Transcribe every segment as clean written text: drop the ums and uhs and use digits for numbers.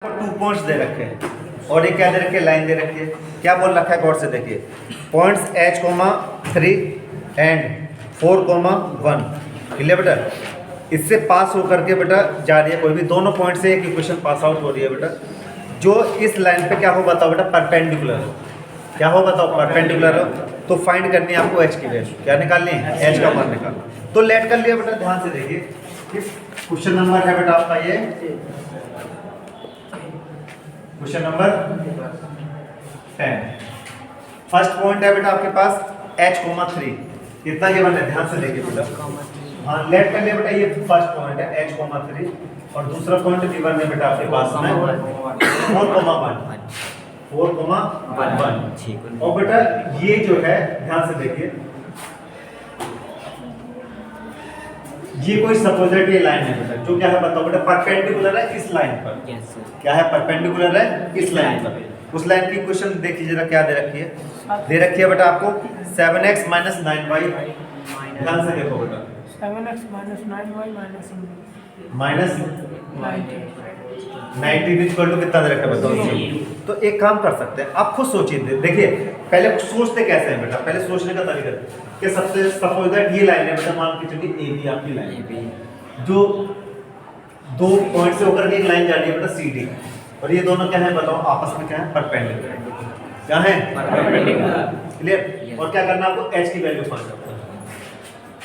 Two points दे रखे हैं और ये क्या दे रखी है, लाइन दे रखी है। क्या बोल रखा है, गौर से देखिए, पॉइंट्स H, 3 एंड 4, 1। क्लियर बेटा, इससे पास होकर के बेटा जा रही है कोई भी दोनों पॉइंट से एक इक्वेशन पास आउट हो रही है बेटा, जो इस लाइन पे क्या हो बताओ बेटा, परपेंडिकुलर हो। क्या हो बताओ, परपेंडिकुलर हो। तो फाइंड करनी है आपको H की वैल्यू, क्या निकालनी है, H का मान निकालना। तो लेट कर लिया बेटा, ध्यान से देखिए, क्वेश्चन नंबर है बेटा आपका ये, क्वेश्चन नंबर 10। फर्स्ट पॉइंट है बेटा आपके पास H, 3। कितना ये बना है, ध्यान से देखिए बेटा। हाँ, लेट कर लिया बेटा, ये फर्स्ट पॉइंट है H, 3 और दूसरा पॉइंट V1 है बेटा आपके पास में 4,1 और बेटा ये जो है, ध्यान से देखिए, ये कोई सपोजिटरी लाइन है बेटा, जो क्या है बताओ बेटा, परपेंडिकुलर है इस लाइन पर। क्या है, परपेंडिकुलर है इस लाइन पर। उस लाइन की क्वेश्चन देखिए जरा, क्या दे रखी है, दे रखी है बेटा आपको 7x - 9y। ध्यान से देखो बेटा, 7x - 9y minus 90 equal to कितना दे रखा है बताओ। तो एक काम कर सकते हैं, आप खुद सोचिए, देखिए पहले सोचते कैसे हैं बेटा, पहले सोचने का तरीका कि सबसे सपोज दैट ये लाइन है बेटा, मान के चलिए AB आपकी लाइन, जो दो पॉइंट से होकर के एक लाइन जा रही है बेटा CD, और ये दोनों क्या है बताओ, आपस में क्या है, परपेंडिकुलर। क्या है, परपेंडिकुलर। क्लियर। और क्या करना है आपको, H की वैल्यू फाइंड करना है।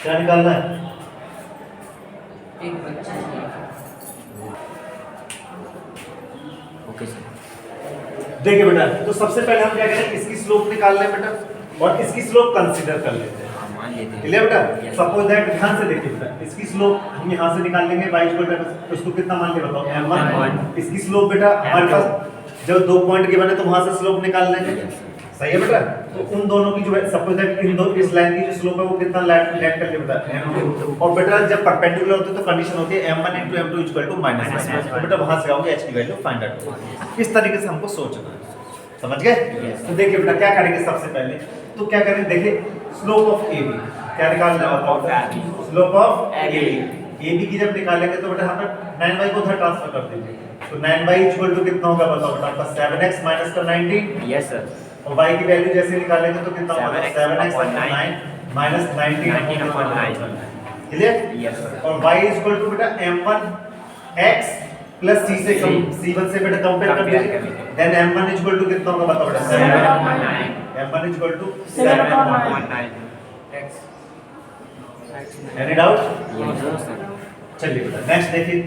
क्या निकालना है, ओके सर। देखिए बेटा, तो सबसे पहले हम क्या करें, इसकी स्लोप निकाल लें बेटा, और इसकी स्लोप कंसीडर कर लेते हैं। क्लियर बेटा, सपोज दैट, ध्यान से देखिए बेटा, इसकी स्लोप हम यहाँ से निकाल लेंगे y = उसको कितना मान के बताओ, m1। इसकी स्लोप बेटा हमारे पास जब दो पॉइंट गिवन है तो वहां से स्लोप निकाल लेंगे। सही है बेटा, तो उन दोनों की जो है, सपोज दैट इन दो, इस लाइन की जो स्लोप है वो कितना लेट कर ले बेटा, m2। और बेटा जब परपेंडिकुलर होते हैं तो कंडीशन होती है m1 * m2 = -1। तो बेटा वहां से आओगे H की वैल्यू फाइंड आउट होगी। इस तरीके से हमको सोचना है, समझ गए। तो देखिए बेटा क्या करेंगे, सबसे पहले तो क्या करें, देखिए स्लोप ऑफ AB क्या निकालना है, स्लोप ऑफ AB की जब निकालेंगे तो बेटा हम 9y को उधर ट्रांसफर कर देंगे, तो 9y = कितना होगा बताओ बेटा, आपका 7x - 19। Yes sir. और y की वैल्यू जैसे निकालेंगे तो कितना होगा, 7x - 9 - 19/9। क्लियर। Yes sir. और y = बेटा m1x प्लस c से कम, c1 से बेटा कंपेयर कर दीजिए, देन m1 = कितना होगा बताओ बेटा, 7। m1 = 7.9 x। Any doubt? Yes sir. चलिए बेटा नेक्स्ट देखिए,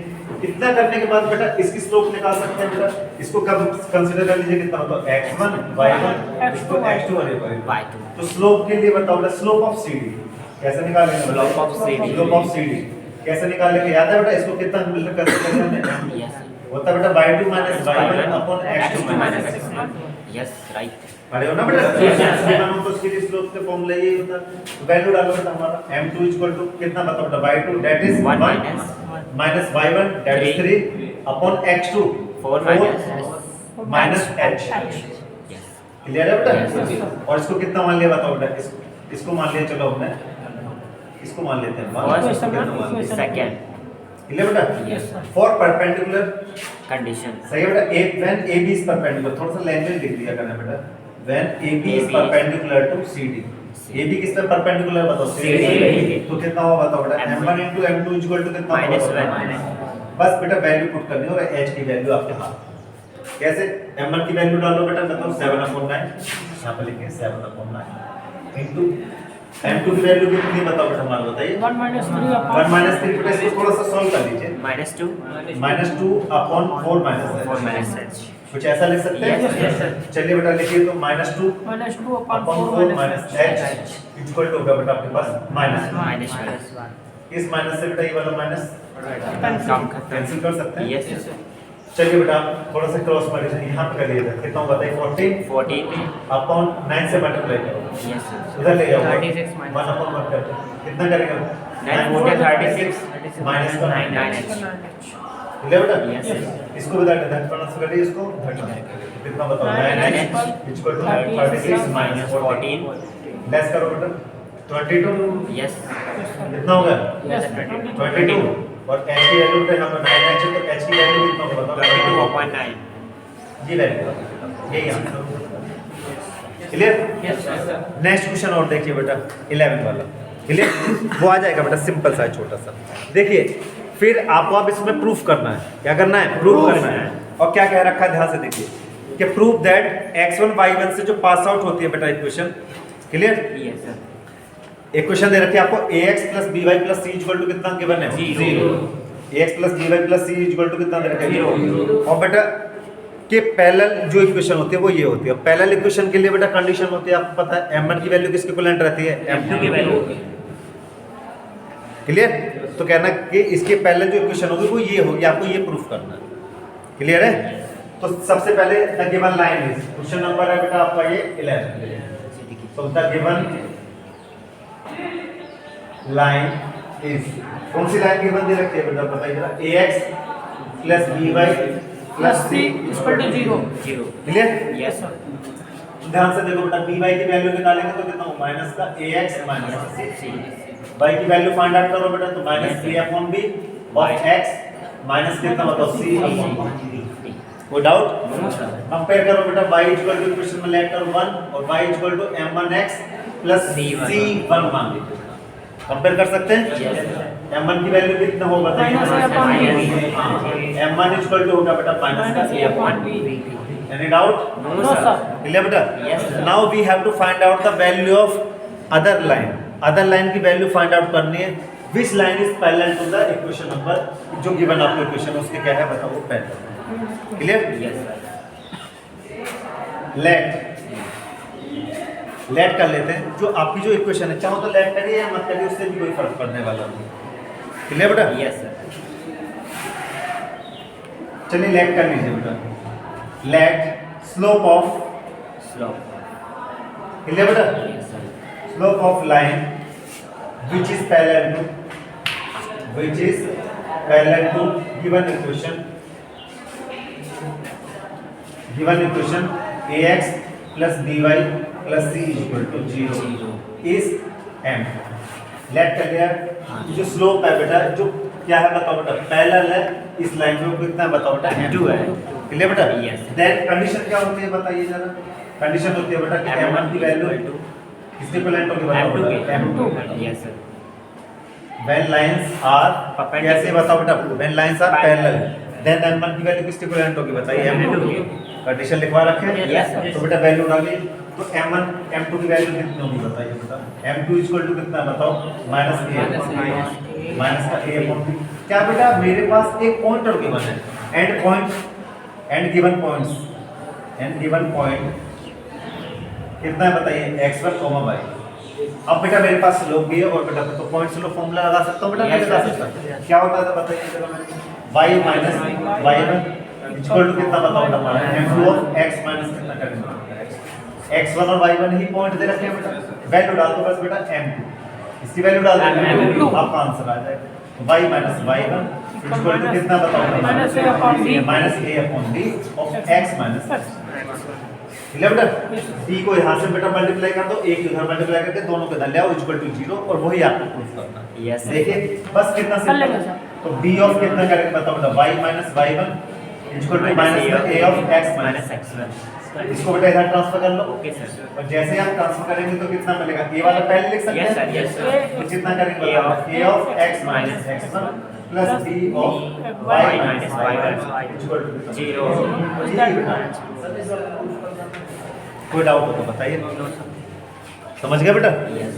इतना करने के बाद बेटा इसकी स्लोप निकाल सकते हैं बेटा, इसको कब कंसीडर कर लीजिए, कितना होता है, x1 y1 इसको x2 और y2। तो स्लोप के लिए बताओ बेटा, स्लोप ऑफ CD कैसे निकालेंगे, slope of CD। Slope of CD कैसे निकालेंगे, याद है बेटा, इसको कितना मिलकर कंसीडर करते हैं, यस होता है बेटा y2 - y1 x2 - x1। Yes right. पढ़े हो ना बेटा, हम तो उसके लिए स्लोप के फॉर्मूला यही होता है। तो वैल्यू डालो बेटा हमारा, m2 = कितना बताओ बेटा, y2 that is 1 minus y1 that is 3 upon x2 4 minus h। Clear है बेटा। और इसको कितना मान लिया बताओ बेटा, इसको मान लिया, चलो हमने इसको मान लेते हैं 1 सेकंड। क्लियर बेटा। Yes sir. For perpendicular condition. सही है बेटा, व्हेन AB इज परपेंडिकुलर, थोड़ा सा लैंग्वेज लिख दिया करना बेटा, when AB is perpendicular to CD। AB किस पे परपेंडिकुलर बताओ, CD। तो कितना होगा बताओ बेटा, m1 * m2 = कितना, -1। बस बेटा वैल्यू पुट करनी है और H की वैल्यू आपके हाथ। कैसे, m1 की वैल्यू डालो बेटा, मतलब 7/9, यहां पर लिखें 7/9 इनटू m2 की वैल्यू कितनी है बताओ बेटा, हमारा बताइए 1 - 3 1 - 3 बेटा, इसको थोड़ा सा सॉल्व कर लीजिए, -2 -2 अपॉन 4 - 4 h। h। कुछ ऐसा लिख सकते हैं। Yes, sir। चलिए बेटा लिखिए, तो -2 -2 अपॉन 4 - h इक्वल टू होगा बेटा आपके पास -1। इस माइनस से बेटा ये वाला माइनस कैंसिल कर सकते हैं। यस। चलिए बेटा थोड़ा सा क्रॉस मल्टीप्लिकेशन यहाँ पे कर लीजिए, कितना होगा बताइए, 14 अपॉन 9 से मल्टीप्लाई करो, यस सर। उधर ले जाओ 36 1 अपॉन 1 करके कितना करेगा, 9 4 36 माइनस का 9h। क्लियर बेटा। यस। इसको बता दे, धन ट्रांसफर करिए इसको, कितना बताओ, 9h = 36 - 14 लेस करो बेटा 22। यस। कितना होगा, Yes, 22 और h की वैल्यू बेटा यहाँ पर 9 है, तो h की वैल्यू कितना होगा बताओ? 22.9. ये वैल्यू यही आंसर। क्लियर? नेक्स्ट क्वेश्चन और देखिए बेटा 11 वाला। क्लियर? वो आ जाएगा बेटा सिंपल सा छोटा सा। देखिए फिर आपको अब इसमें प्रूफ करना है। क्या करना है? प्रूफ करना है। और क्या कह रखा है ध्यान से देखिए कि प्रूफ दैट x1 y1 से जो पास आउट होती है बेटा इक्वेशन। क्लियर? Yes, sir. एक क्वेश्चन दे रखी है आपको ax + by + c equal to कितना गिवन है? 0। ax + by + c equal to कितना दे रखा है? 0। और बेटा के पैरेलल जो इक्वेशन होती है वो ये होती है। पैरेलल इक्वेशन के लिए बेटा कंडीशन होती है आपको पता है m1 की वैल्यू किसके इक्विवेलेंट रहती है? M2 की वैल्यू. क्लियर? तो कहना कि इसके पैरेलल जो इक्वेशन होगी वो ये होगी, आपको ये प्रूफ करना है। क्लियर है? तो सबसे पहले the given line is, question number है बेटा आपका ये 11। तो द गिवन लाइन इज, कौन सी लाइन गिवन दे रखी है बेटा बताइए जरा? ax + by Plus c equal to 0. 0. Clear? Yes, sir. ध्यान से देखो बेटा by की वैल्यू निकालेंगे तो कितना होगा? माइनस का ax माइनस c। y की वैल्यू फाइंड आउट करो बेटा, तो माइनस a/b और x माइनस कितना बताओ? c/b। कोई डाउट? No, sir. कंपेयर करो बेटा, y इक्वल टू इक्वेशन में लेट करो 1 और y equal to m1x plus c1 मान लीजिए। कंपेयर कर सकते हैं? Yes, sir. m1 की वैल्यू कितना होगा बताइए? m1 इक्वल टू होगा बेटा माइनस का a/b। Any doubt? No, No, sir. sir. Clear बेटा? Yes, sir. Now we have to find out the value of other line. Other line की value find out करनी है। Which line is parallel to the equation number, जो given आपको equation उसके क्या है बताओ? वो parallel. Clear? Yes, sir. Let कर लेते हैं। जो आपकी जो इक्वेशन है, चाहो तो लेट करिए या मत करिए, उससे भी कोई फर्क पड़ने वाला नहीं। क्लियर बेटा? Yes, sir. चलिए लेट कर लीजिए बेटा। Let slope of, Slope. Clear बेटा? Yes, sir. Slope of line which is parallel to given equation ax plus by plus c is equal to 0 is m। Late कर लिया। जो slope है बेटा, जो क्या है बताओ बेटा? पैरेलल है इस लाइन में, कितना है बताओ बेटा? M2 है। क्लियर बेटा? Yes. देन कंडीशन क्या होती है बताइए जरा? कंडीशन होती है बेटा कि m1 की वैल्यू किसके इक्विवेलेंट होगी बताओ M2 बेटा? के. m2। Yes, sir. When lines are Perpendicular. कैसे बताओ बेटा? When lines are parallel, then m1 की वैल्यू किसके इक्विवेलेंट होगी बताइए? M2 की. कंडीशन लिखवा रखे हैं? Yes, sir. तो बेटा वैल्यू डालिए। तो m1 m2 की वैल्यू कितनी होगी बताइए बेटा? m2 इक्वल टू कितना बताओ? माइनस a माइनस का a/b। क्या बेटा मेरे पास एक पॉइंटर गिवन है, and point and given points, and given point कितना है बताइए? x1, y। अब बेटा मेरे पास स्लोप भी है और बेटा तो पॉइंट स्लोप फॉर्मूला लगा सकता हूं बेटा? Yes, लगा sir. सकता हूं। क्या होता है बताइए जरा मेरे? y minus y1 equal to कितना बताओ बेटा? m2 ऑफ x माइनस कितना करेंगे? x1 और y1 ही पॉइंट दे रखे हैं बेटा। वैल्यू डाल दो बस बेटा m2, इसकी वैल्यू डाल दो M2। आपका आंसर आ जाएगा। y minus y1 equal to कितना बताओ? Minus a/b। Minus a/b of x minus. Clear बेटा? b को यहाँ से बेटा मल्टीप्लाई कर दो, एक इधर मल्टीप्लाई करके दोनों को इधर ले आओ इक्वल टू 0, और वही आपको प्रूफ करना है। Yes, sir. देखिए बस कितना कर लेंगे सिंपल। सर। तो b ऑफ कितना करेंगे बताओ बेटा? y minus y1 equal to minus a of x minus x1. इसको बेटा इधर ट्रांसफर कर लो। Okay, sir. और जैसे आप ट्रांसफर करेंगे तो कितना मिलेगा? a वाला पहले लिख सकते Yes, sir. हैं? Yes, sir. तो कितना करेंगे? a of x minus x1 plus b of y minus y1 equal to 0. कोई डाउट हो तो बताइए। समझ गए बेटा? Yes.